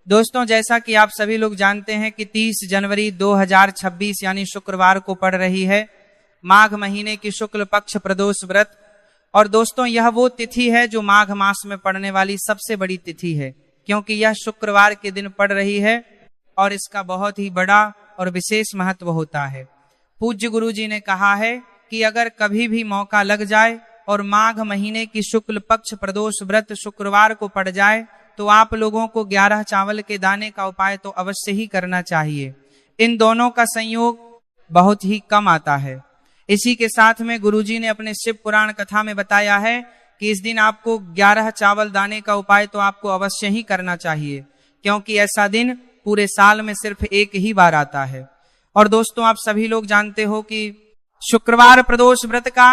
दोस्तों, जैसा कि आप सभी लोग जानते हैं कि 30 जनवरी 2026 यानी शुक्रवार को पड़ रही है माघ महीने की शुक्ल पक्ष प्रदोष व्रत। और दोस्तों, यह वो तिथि है जो माघ मास में पड़ने वाली सबसे बड़ी तिथि है, क्योंकि यह शुक्रवार के दिन पड़ रही है और इसका बहुत ही बड़ा और विशेष महत्व होता है। पूज्य गुरु जी ने कहा है कि अगर कभी भी मौका लग जाए और माघ महीने की शुक्ल पक्ष प्रदोष व्रत शुक्रवार को पड़ जाए तो आप लोगों को 11 चावल के दाने का उपाय तो अवश्य ही करना चाहिए। इन दोनों का संयोग बहुत ही कम आता है। इसी के साथ में गुरुजी ने अपने शिव पुराण कथा में बताया है कि इस दिन आपको 11 चावल दाने का उपाय तो आपको अवश्य ही करना चाहिए, क्योंकि ऐसा दिन पूरे साल में सिर्फ एक ही बार आता है। और दोस्तों, आप सभी लोग जानते हो कि शुक्रवार प्रदोष व्रत का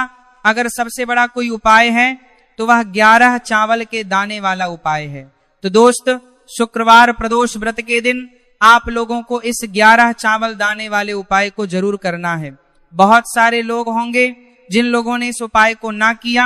अगर सबसे बड़ा कोई उपाय है तो वह 11 चावल के दाने वाला उपाय है। तो दोस्त, शुक्रवार प्रदोष व्रत के दिन आप लोगों को इस 11 चावल दाने वाले उपाय को जरूर करना है। बहुत सारे लोग होंगे जिन लोगों ने इस उपाय को ना किया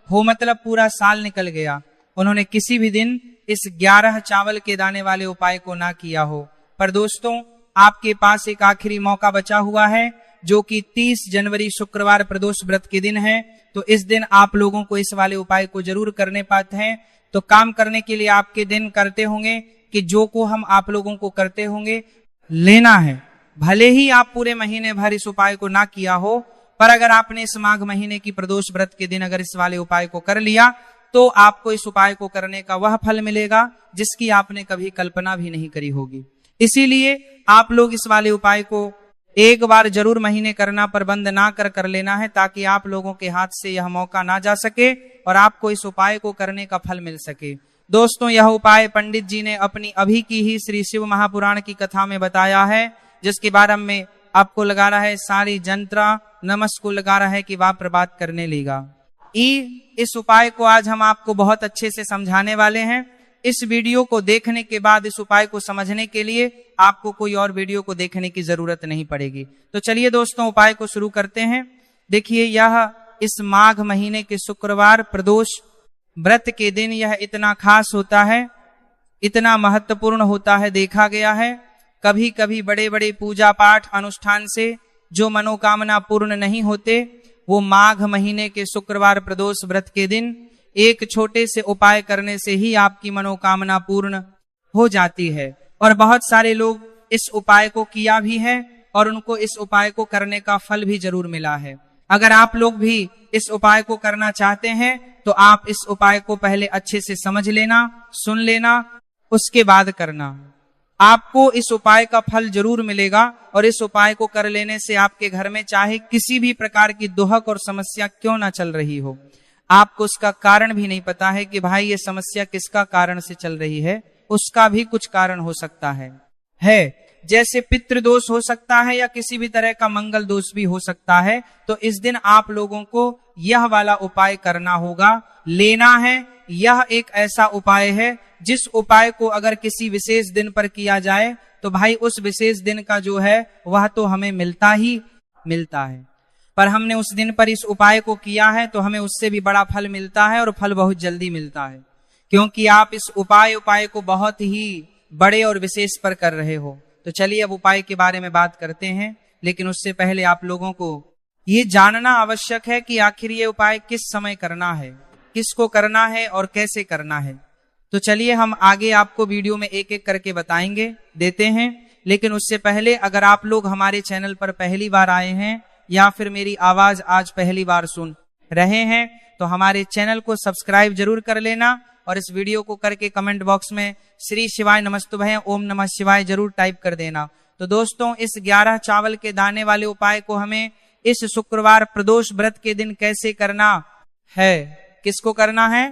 हो, मतलब पूरा साल निकल गया, उन्होंने किसी भी दिन इस 11 चावल के दाने वाले उपाय को ना किया हो। पर दोस्तों, आपके पास एक आखिरी मौका बचा हुआ है, जो कि 30 जनवरी शुक्रवार प्रदोष व्रत के दिन है। तो इस दिन आप लोगों को इस वाले उपाय को जरूर करने पाते हैं। तो काम करने के लिए आपके दिन करते होंगे कि जो को हम आप लोगों को करते होंगे लेना है। भले ही आप पूरे महीने भर इस उपाय को ना किया हो, पर अगर आपने इस माघ महीने की प्रदोष व्रत के दिन अगर इस वाले उपाय को कर लिया तो आपको इस उपाय को करने का वह फल मिलेगा जिसकी आपने कभी कल्पना भी नहीं करी होगी। इसीलिए आप लोग इस वाले उपाय को एक बार जरूर महीने करना, पर बंद ना कर लेना है, ताकि आप लोगों के हाथ से यह मौका ना जा सके और आपको इस उपाय को करने का फल मिल सके। दोस्तों, यह उपाय पंडित जी ने अपनी अभी की ही श्री शिव महापुराण की कथा में बताया है, जिसके बारे में आपको लगा रहा है सारी जंत्रा नमस को लगा रहा है कि वह प्रबात करने लेगा। इस उपाय को आज हम आपको बहुत अच्छे से समझाने वाले हैं। इस वीडियो को देखने के बाद इस उपाय को समझने के लिए आपको कोई और वीडियो को देखने की जरूरत नहीं पड़ेगी। तो चलिए दोस्तों, उपाय को शुरू करते हैं। देखिए, यह इस माघ महीने के शुक्रवार प्रदोष व्रत के दिन यह इतना खास होता है, इतना महत्वपूर्ण होता है। देखा गया है कभी कभी बड़े बड़े पूजा पाठ अनुष्ठान से जो मनोकामना पूर्ण नहीं होते, वो माघ महीने के शुक्रवार प्रदोष व्रत के दिन एक छोटे से उपाय करने से ही आपकी मनोकामना पूर्ण हो जाती है। और बहुत सारे लोग इस उपाय को किया भी है और उनको इस उपाय को करने का फल भी जरूर मिला है। अगर आप लोग भी इस उपाय को करना चाहते हैं तो आप इस उपाय को पहले अच्छे से समझ लेना, सुन लेना, उसके बाद करना। आपको इस उपाय का फल जरूर मिलेगा और इस उपाय को कर लेने से आपके घर में चाहे किसी भी प्रकार की दुहक और समस्या क्यों ना चल रही हो, आपको उसका कारण भी नहीं पता है कि भाई ये समस्या किसका कारण से चल रही है, उसका भी कुछ कारण हो सकता है। जैसे पितृदोष हो सकता है या किसी भी तरह का मंगल दोष भी हो सकता है। तो इस दिन आप लोगों को यह वाला उपाय करना होगा, लेना है। यह एक ऐसा उपाय है जिस उपाय को अगर किसी विशेष दिन पर किया जाए तो भाई उस विशेष दिन का जो है वह तो हमें मिलता ही मिलता है, पर हमने उस दिन पर इस उपाय को किया है तो हमें उससे भी बड़ा फल मिलता है और फल बहुत जल्दी मिलता है, क्योंकि आप इस उपाय को बहुत ही बड़े और विशेष पर कर रहे हो। तो चलिए अब उपाय के बारे में बात करते हैं, लेकिन उससे पहले आप लोगों को ये जानना आवश्यक है कि आखिर ये उपाय किस समय करना है, किसको करना है और कैसे करना है। तो चलिए हम आगे आपको वीडियो में एक एक करके देते हैं। लेकिन उससे पहले अगर आप लोग हमारे चैनल पर पहली बार आए हैं या फिर मेरी आवाज आज पहली बार सुन रहे हैं तो हमारे चैनल को सब्सक्राइब जरूर कर लेना और इस वीडियो को करके कमेंट बॉक्स में श्री शिवाय नमस्तुभ्यं ओम नमः शिवाय जरूर टाइप कर देना। तो दोस्तों, इस 11 चावल के दाने वाले उपाय को हमें इस शुक्रवार प्रदोष व्रत के दिन कैसे करना है, किसको करना है,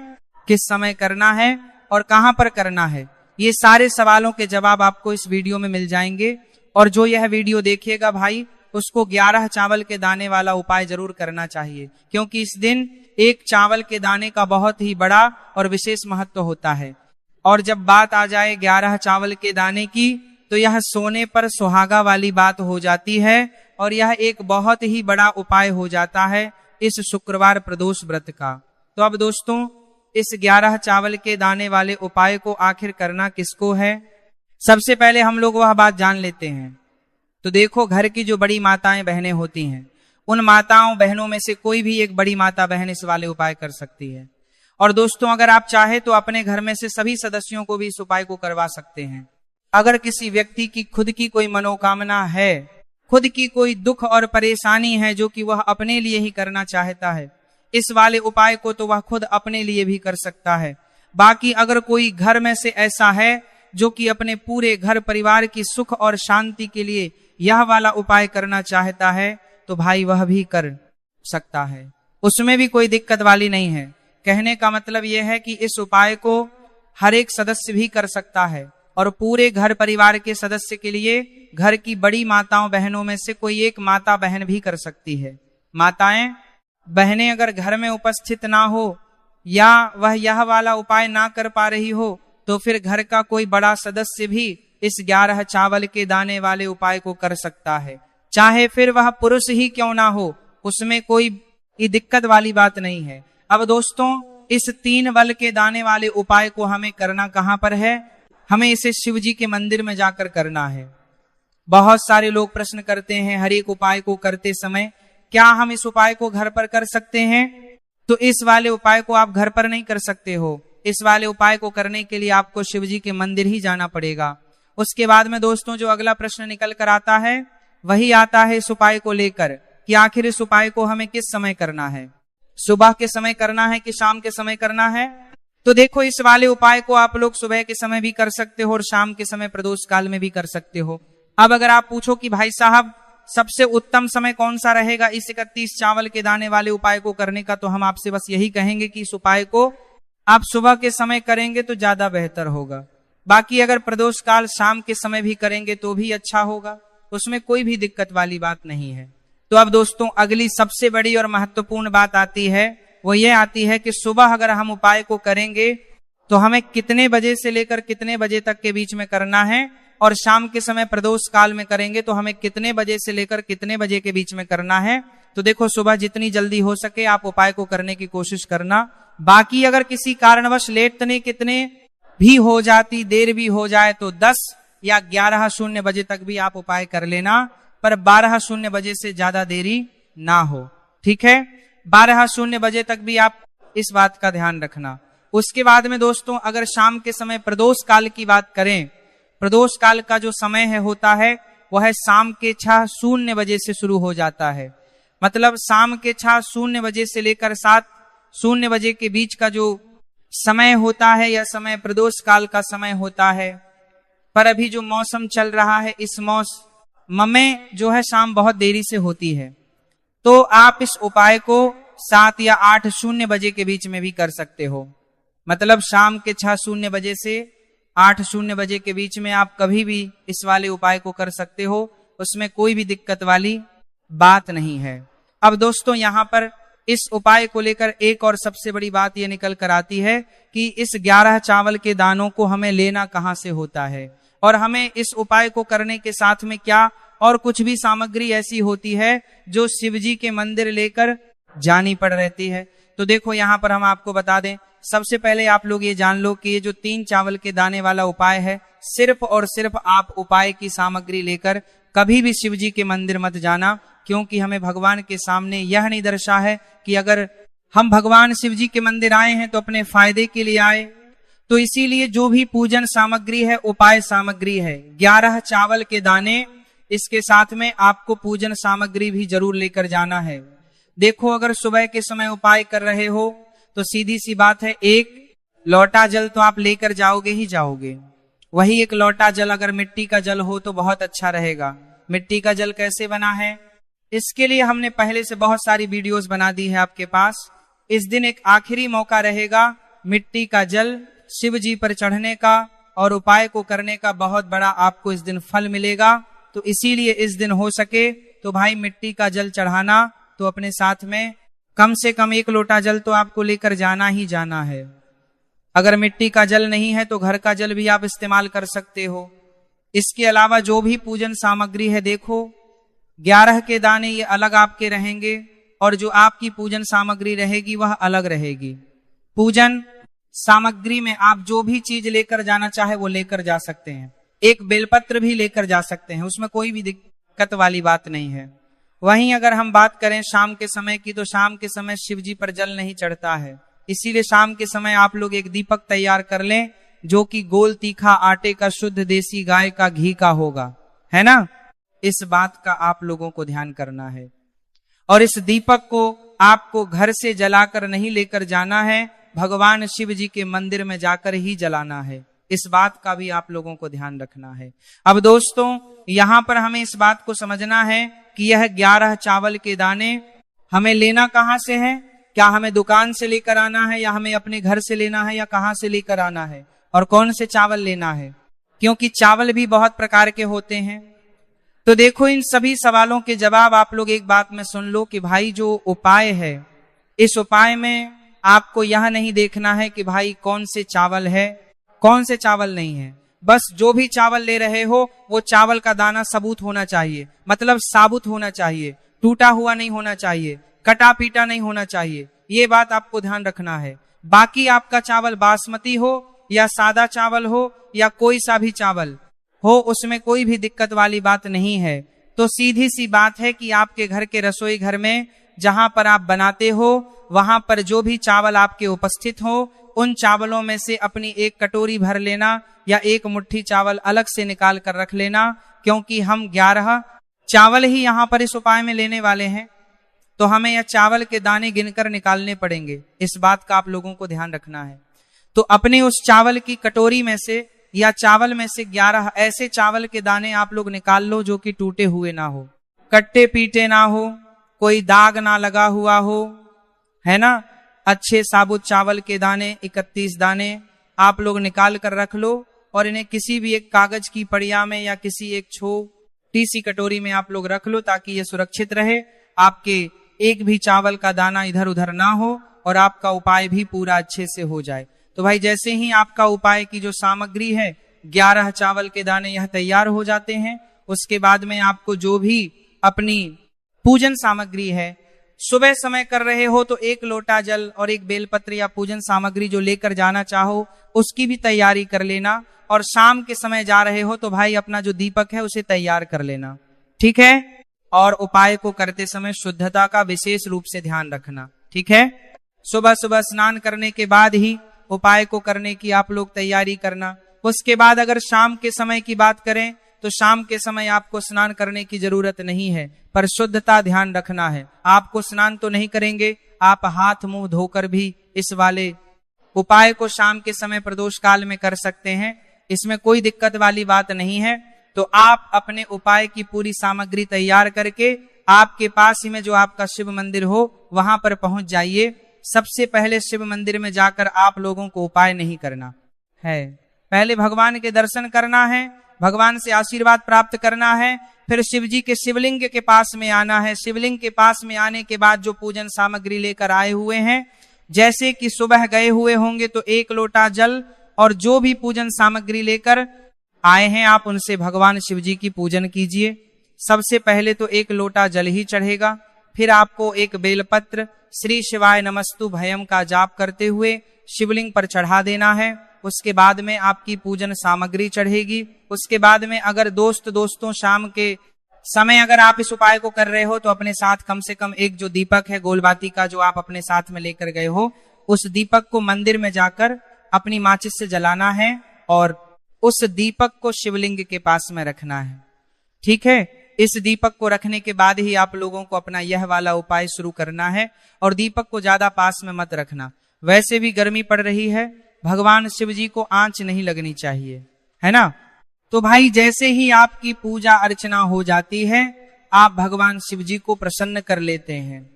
किस समय करना है और कहां पर करना है, ये सारे सवालों के जवाब आपको इस वीडियो में मिल जाएंगे। और जो यह वीडियो देखेगा भाई, उसको 11 चावल के दाने वाला उपाय जरूर करना चाहिए, क्योंकि इस दिन एक चावल के दाने का बहुत ही बड़ा और विशेष महत्व होता है। और जब बात आ जाए 11 चावल के दाने की तो यह सोने पर सुहागा वाली बात हो जाती है और यह एक बहुत ही बड़ा उपाय हो जाता है इस शुक्रवार प्रदोष व्रत का। तो अब दोस्तों, इस 11 चावल के दाने वाले उपाय को आखिर करना किसको है, सबसे पहले हम लोग वह बात जान लेते हैं। तो देखो, घर की जो बड़ी माताएं बहनें होती हैं, उन माताओं बहनों में से कोई भी एक बड़ी माता बहन इस वाले उपाय कर सकती है। और दोस्तों, अगर आप चाहे तो अपने घर में से सभी सदस्यों को भी इस उपाय को करवा सकते हैं। अगर किसी व्यक्ति की खुद की कोई मनोकामना है, खुद की कोई दुख और परेशानी है जो कि वह अपने लिए ही करना चाहता है, इस वाले उपाय को तो वह खुद अपने लिए भी कर सकता है। बाकी अगर कोई घर में से ऐसा है जो कि अपने पूरे घर परिवार की सुख और शांति के लिए यह वाला उपाय करना चाहता है, तो भाई वह भी कर सकता है, उसमें भी कोई दिक्कत वाली नहीं है। कहने का मतलब यह है कि इस उपाय को हर एक सदस्य भी कर सकता है और पूरे घर परिवार के सदस्य के लिए घर की बड़ी माताओं बहनों में से कोई एक माता बहन भी कर सकती है। माताएं बहनें अगर घर में उपस्थित ना हो या वह यह वाला उपाय ना कर पा रही हो, तो फिर घर का कोई बड़ा सदस्य भी इस 11 चावल के दाने वाले उपाय को कर सकता है, चाहे फिर वह पुरुष ही क्यों ना हो, उसमें कोई दिक्कत वाली बात नहीं है। अब दोस्तों, इस 3 वल के दाने वाले उपाय को हमें करना कहां पर है? हमें इसे शिव जी के मंदिर में जाकर करना है। बहुत सारे लोग प्रश्न करते हैं हर एक उपाय को करते समय, क्या हम इस उपाय को घर पर कर सकते हैं? तो इस वाले उपाय को आप घर पर नहीं कर सकते हो। इस वाले उपाय को करने के लिए आपको शिव जी के मंदिर ही जाना पड़ेगा। उसके बाद में दोस्तों, जो अगला प्रश्न निकल कर आता है वही आता है इस उपाय को लेकर कि आखिर इस उपाय को हमें किस समय करना है, सुबह के समय करना है कि शाम के समय करना है? तो देखो, इस वाले उपाय को आप लोग सुबह के समय भी कर सकते हो और शाम के समय प्रदोष काल में भी कर सकते हो। अब अगर आप पूछो कि भाई साहब सबसे उत्तम समय कौन सा रहेगा इस 31 चावल के दाने वाले उपाय को करने का, तो हम आपसे बस यही कहेंगे कि इस उपाय को आप सुबह के समय करेंगे तो ज्यादा बेहतर होगा। बाकी अगर प्रदोष काल शाम के समय भी करेंगे तो भी अच्छा होगा, उसमें कोई भी दिक्कत वाली बात नहीं है। तो अब दोस्तों, अगली सबसे बड़ी और महत्वपूर्ण बात आती है, वो ये आती है कि सुबह अगर हम उपाय को करेंगे तो हमें कितने बजे से लेकर कितने बजे तक के बीच में करना है, और शाम के समय प्रदोष काल में करेंगे तो हमें कितने बजे से लेकर कितने बजे के बीच में करना है। तो देखो, सुबह जितनी जल्दी हो सके आप उपाय को करने की कोशिश करना। बाकी अगर किसी कारणवश लेटने कितने भी हो जाती, देर भी हो जाए, तो 10 या 11:00 बजे तक भी आप उपाय कर लेना, पर 12:00 बजे से ज्यादा देरी ना हो, ठीक है? 12:00 बजे तक भी आप इस बात का ध्यान रखना। उसके बाद में दोस्तों, अगर शाम के समय प्रदोष काल की बात करें, प्रदोष काल का जो समय है होता है वह है शाम के 6:00 बजे से शुरू हो जाता है। मतलब शाम के 6:00 बजे से लेकर 7:00 बजे के बीच का जो समय होता है, यह समय प्रदोष काल का समय होता है। पर अभी जो मौसम चल रहा है, इस मौसम में जो है शाम बहुत देरी से होती है, तो आप इस उपाय को 7 या 8:00 बजे के बीच में भी कर सकते हो। मतलब शाम के 6:00 बजे से 8:00 बजे के बीच में आप कभी भी इस वाले उपाय को कर सकते हो, उसमें कोई भी दिक्कत वाली बात नहीं है। अब दोस्तों, यहाँ पर इस उपाय को लेकर एक और सबसे बड़ी बात यह निकल कर आती है कि इस 11 चावल के दानों को हमें लेना कहाँ से होता है, और हमें इस उपाय को करने के साथ में क्या और कुछ भी सामग्री ऐसी होती है जो शिव जी के मंदिर लेकर जानी पड़ रहती है। तो देखो, यहाँ पर हम आपको बता दें, सबसे पहले आप लोग ये जान लो कि ये जो 3 चावल के दाने वाला उपाय है, सिर्फ और सिर्फ आप उपाय की सामग्री लेकर कभी भी शिव जी के मंदिर मत जाना, क्योंकि हमें भगवान के सामने यह नहीं दर्शा है कि अगर हम भगवान शिव जी के मंदिर आए हैं तो अपने फायदे के लिए आए। तो इसीलिए जो भी पूजन सामग्री है, उपाय सामग्री है, 11 चावल के दाने, इसके साथ में आपको पूजन सामग्री भी जरूर लेकर जाना है। देखो, अगर सुबह के समय उपाय कर रहे हो तो सीधी सी बात है, 1 लोटा जल तो आप लेकर जाओगे ही जाओगे। वही 1 लोटा जल अगर मिट्टी का जल हो तो बहुत अच्छा रहेगा। मिट्टी का जल कैसे बना है, इसके लिए हमने पहले से बहुत सारी वीडियोस बना दी है आपके पास। इस दिन एक आखिरी मौका रहेगा मिट्टी का जल शिव जी पर चढ़ने का और उपाय को करने का, बहुत बड़ा आपको इस दिन फल मिलेगा। तो इसीलिए इस दिन हो सके तो भाई मिट्टी का जल चढ़ाना, तो अपने साथ में कम से कम 1 लोटा जल तो आपको लेकर जाना ही जाना है। अगर मिट्टी का जल नहीं है तो घर का जल भी आप इस्तेमाल कर सकते हो। इसके अलावा जो भी पूजन सामग्री है, देखो 11 के दाने ये अलग आपके रहेंगे और जो आपकी पूजन सामग्री रहेगी वह अलग रहेगी। पूजन सामग्री में आप जो भी चीज लेकर जाना चाहे वो लेकर जा सकते हैं। एक बेलपत्र भी लेकर जा सकते हैं, उसमें कोई भी दिक्कत वाली बात नहीं है। वहीं अगर हम बात करें शाम के समय की, तो शाम के समय शिव जी पर जल नहीं चढ़ता है, इसीलिए शाम के समय आप लोग एक दीपक तैयार कर लें जो कि गोल तीखा आटे का, शुद्ध देसी गाय का घी का होगा, है ना। इस बात का आप लोगों को ध्यान करना है। और इस दीपक को आपको घर से जलाकर नहीं लेकर जाना है, भगवान शिव जी के मंदिर में जाकर ही जलाना है। इस बात का भी आप लोगों को ध्यान रखना है। अब दोस्तों, यहां पर हमें इस बात को समझना है कि यह 11 चावल के दाने हमें लेना कहां से है। क्या हमें दुकान से लेकर आना है, या हमें अपने घर से लेना है, या कहां से लेकर आना है, और कौन से चावल लेना है, क्योंकि चावल भी बहुत प्रकार के होते हैं। तो देखो, इन सभी सवालों के जवाब आप लोग एक बात में सुन लो कि भाई जो उपाय है, इस उपाय में आपको यह नहीं देखना है कि भाई कौन से चावल है, कौन से चावल नहीं है। बस जो भी चावल ले रहे हो वो चावल का दाना सबूत होना चाहिए, मतलब साबुत होना चाहिए, टूटा हुआ नहीं होना चाहिए, कटा पीटा नहीं होना चाहिए। ये बात आपको ध्यान रखना है। बाकी आपका चावल बासमती हो या सादा चावल हो या कोई सा भी चावल हो, उसमें कोई भी दिक्कत वाली बात नहीं है। तो सीधी सी बात है कि आपके घर के रसोई घर में जहां पर आप बनाते हो, वहां पर जो भी चावल आपके उपस्थित हो, उन चावलों में से अपनी एक कटोरी भर लेना या एक मुट्ठी चावल अलग से निकाल कर रख लेना, क्योंकि हम 11 चावल ही यहां पर इस उपाय में लेने वाले हैं, तो हमें यह चावल के दाने गिनकर निकालने पड़ेंगे। इस बात का आप लोगों को ध्यान रखना है। तो अपने उस चावल की कटोरी में से या चावल में से 11 ऐसे चावल के दाने आप लोग निकाल लो जो कि टूटे हुए ना हो, कट्टे पीटे ना हो, कोई दाग ना लगा हुआ हो, है ना। अच्छे साबुत चावल के दाने 31 दाने आप लोग निकाल कर रख लो, और इन्हें किसी भी एक कागज की पड़िया में या किसी एक छोटी सी कटोरी में आप लोग रख लो, ताकि ये सुरक्षित रहे, आपके एक भी चावल का दाना इधर उधर ना हो और आपका उपाय भी पूरा अच्छे से हो जाए। तो भाई जैसे ही आपका उपाय की जो सामग्री है 11 चावल के दाने यह तैयार हो जाते हैं, उसके बाद में आपको जो भी अपनी पूजन सामग्री है, सुबह समय कर रहे हो तो 1 लोटा जल और 1 बेलपत्र या पूजन सामग्री जो लेकर जाना चाहो उसकी भी तैयारी कर लेना, और शाम के समय जा रहे हो तो भाई अपना जो दीपक है उसे तैयार कर लेना, ठीक है। और उपाय को करते समय शुद्धता का विशेष रूप से ध्यान रखना, ठीक है। सुबह सुबह स्नान करने के बाद ही उपाय को करने की आप लोग तैयारी करना। उसके बाद अगर शाम के समय की बात करें तो शाम के समय आपको स्नान करने की जरूरत नहीं है, पर शुद्धता ध्यान रखना है। आपको स्नान तो नहीं करेंगे, आप हाथ मुंह धोकर भी इस वाले उपाय को शाम के समय प्रदोष काल में कर सकते हैं, इसमें कोई दिक्कत वाली बात नहीं है। तो आप अपने उपाय की पूरी सामग्री तैयार करके आपके पास ही में जो आपका शिव मंदिर हो वहां पर पहुंच जाइए। सबसे पहले शिव मंदिर में जाकर आप लोगों को उपाय नहीं करना है, पहले भगवान के दर्शन करना है, भगवान से आशीर्वाद प्राप्त करना है, फिर शिव जी के शिवलिंग के पास में आना है। शिवलिंग के पास में आने के बाद जो पूजन सामग्री लेकर आए हुए हैं, जैसे कि सुबह गए हुए होंगे तो 1 लोटा जल और जो भी पूजन सामग्री लेकर आए हैं आप उनसे भगवान शिव जी की पूजन कीजिए। सबसे पहले तो 1 लोटा जल ही चढ़ेगा, फिर आपको 1 बेलपत्र श्री शिवाय नमस्तु भयम का जाप करते हुए शिवलिंग पर चढ़ा देना है। उसके बाद में आपकी पूजन सामग्री चढ़ेगी। उसके बाद में अगर दोस्तों शाम के समय अगर आप इस उपाय को कर रहे हो तो अपने साथ कम से कम 1 जो दीपक है गोलबाती का जो आप अपने साथ में लेकर गए हो, उस दीपक को मंदिर में जाकर अपनी माचिस से जलाना है और उस दीपक को शिवलिंग के पास में रखना है, ठीक है। इस दीपक को रखने के बाद ही आप लोगों को अपना यह वाला उपाय शुरू करना है, और दीपक को ज्यादा पास में मत रखना। वैसे भी गर्मी पड़ रही है, भगवान शिव जी को आंच नहीं लगनी चाहिए, है ना। तो भाई जैसे ही आपकी पूजा अर्चना हो जाती है, आप भगवान शिव जी को प्रसन्न कर लेते हैं।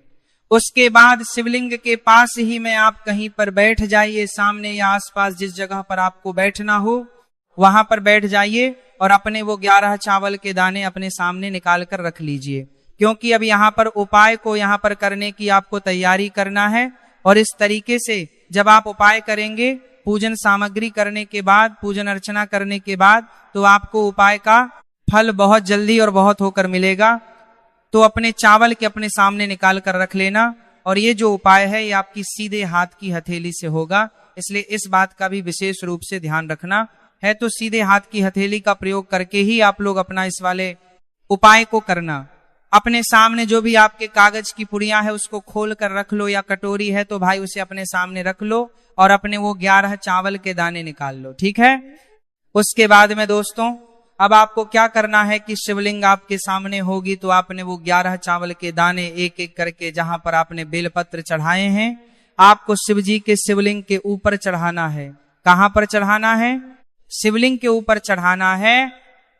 उसके बाद शिवलिंग के पास ही में आप कहीं पर बैठ जाइए, सामने या आसपास जिस जगह पर आपको बैठना हो वहां पर बैठ जाइए, और अपने वो 11 चावल के दाने अपने सामने निकाल कर रख लीजिए, क्योंकि अब यहाँ पर उपाय को यहाँ पर करने की आपको तैयारी करना है। और इस तरीके से जब आप उपाय करेंगे, पूजन सामग्री करने के बाद, पूजन अर्चना करने के बाद, तो आपको उपाय का फल बहुत जल्दी और बहुत होकर मिलेगा। तो अपने चावल के अपने सामने निकाल कर रख लेना, और ये जो उपाय है ये आपकी सीधे हाथ की हथेली से होगा, इसलिए इस बात का भी विशेष रूप से ध्यान रखना। है तो सीधे हाथ की हथेली का प्रयोग करके ही आप लोग अपना इस वाले उपाय को करना। अपने सामने जो भी आपके कागज की पुड़िया है उसको खोल कर रख लो, या कटोरी है तो भाई उसे अपने सामने रख लो और अपने वो 11 चावल के दाने निकाल लो, ठीक है। उसके बाद में दोस्तों अब आपको क्या करना है कि शिवलिंग आपके सामने होगी तो आपने वो 11 चावल के दाने एक एक करके जहां पर आपने बेलपत्र चढ़ाए हैं आपको शिव जी के शिवलिंग के ऊपर चढ़ाना है। कहां पर चढ़ाना है? शिवलिंग के ऊपर चढ़ाना है,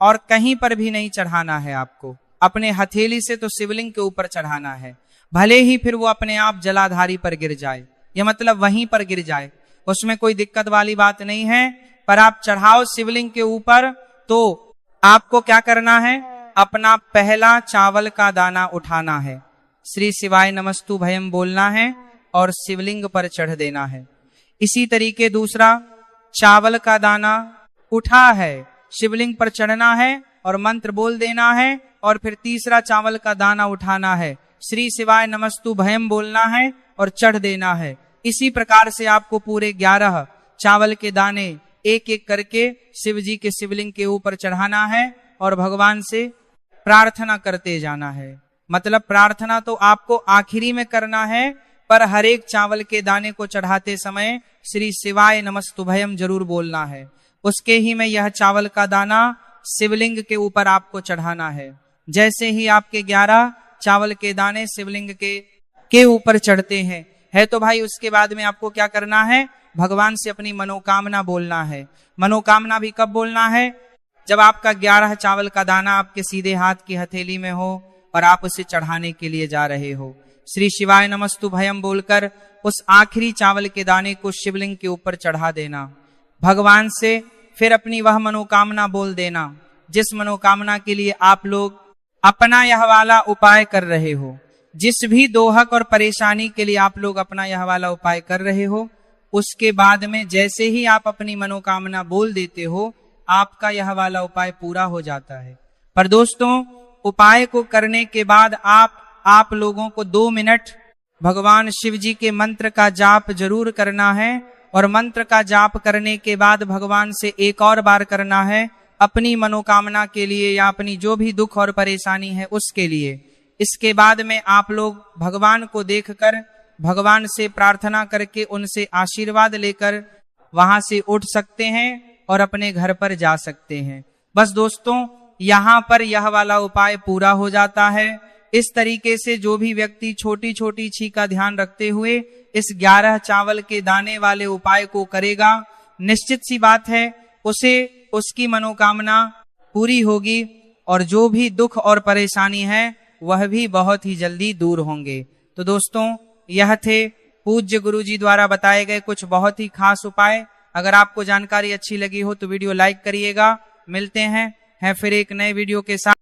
और कहीं पर भी नहीं चढ़ाना है आपको। अपने हथेली से तो शिवलिंग के ऊपर चढ़ाना है, भले ही फिर वो अपने आप जलाधारी पर गिर जाए, ये मतलब वहीं पर गिर जाए, उसमें कोई दिक्कत वाली बात नहीं है। पर आप चढ़ाओ शिवलिंग के ऊपर तो आपको क्या करना है? अपना पहला चावल का दाना उठाना है, श्री शिवाय नमस्तु भयम बोलना है और शिवलिंग पर चढ़ देना है। इसी तरीके दूसरा चावल का दाना उठा है, शिवलिंग पर चढ़ना है और मंत्र बोल देना है, और फिर तीसरा चावल का दाना उठाना है, श्री शिवाय नमस्तु भयम बोलना है और चढ़ देना है। इसी प्रकार से आपको पूरे 11 चावल के दाने एक एक करके शिव जी के शिवलिंग के ऊपर चढ़ाना है और भगवान से प्रार्थना करते जाना है। मतलब प्रार्थना तो आपको आखिरी में करना है, पर हर एक चावल के दाने को चढ़ाते समय श्री शिवाय नमस्तुभयम जरूर बोलना है। उसके ही में यह चावल का दाना शिवलिंग के ऊपर आपको चढ़ाना है। जैसे ही आपके 11 चावल के दाने शिवलिंग के ऊपर चढ़ते हैं है तो भाई उसके बाद में आपको क्या करना है? भगवान से अपनी मनोकामना बोलना है। मनोकामना भी कब बोलना है? जब आपका 11 चावल का दाना आपके सीधे हाथ की हथेली में हो और आप उसे चढ़ाने के लिए जा रहे हो। श्री शिवाय नमस्तु भयम बोलकर उस आखिरी चावल के दाने को शिवलिंग के ऊपर चढ़ा देना। भगवान से फिर अपनी वह मनोकामना बोल देना जिस मनोकामना के लिए आप लोग अपना यह वाला उपाय कर रहे हो। जिस भी दोहक और परेशानी के लिए आप लोग अपना यह वाला उपाय कर रहे हो, उसके बाद में जैसे ही आप अपनी मनोकामना बोल देते हो आपका यह वाला उपाय पूरा हो जाता है। पर दोस्तों उपाय को करने के बाद आप लोगों को 2 मिनट भगवान शिव जी के मंत्र का जाप जरूर करना है, और मंत्र का जाप करने के बाद भगवान से एक और बार करना है अपनी मनोकामना के लिए या अपनी जो भी दुख और परेशानी है उसके लिए। इसके बाद में आप लोग भगवान को देखकर भगवान से प्रार्थना करके उनसे आशीर्वाद लेकर वहां से उठ सकते हैं और अपने घर पर जा सकते हैं। बस दोस्तों यहाँ पर यह वाला उपाय पूरा हो जाता है। इस तरीके से जो भी व्यक्ति छोटी छोटी छी का ध्यान रखते हुए इस 11 चावल के दाने वाले उपाय को करेगा, निश्चित सी बात है उसे उसकी मनोकामना पूरी होगी और जो भी दुख और परेशानी है वह भी बहुत ही जल्दी दूर होंगे। तो दोस्तों यह थे पूज्य गुरुजी द्वारा बताए गए कुछ बहुत ही खास उपाय। अगर आपको जानकारी अच्छी लगी हो तो वीडियो लाइक करिएगा। मिलते हैं फिर एक नए वीडियो के साथ।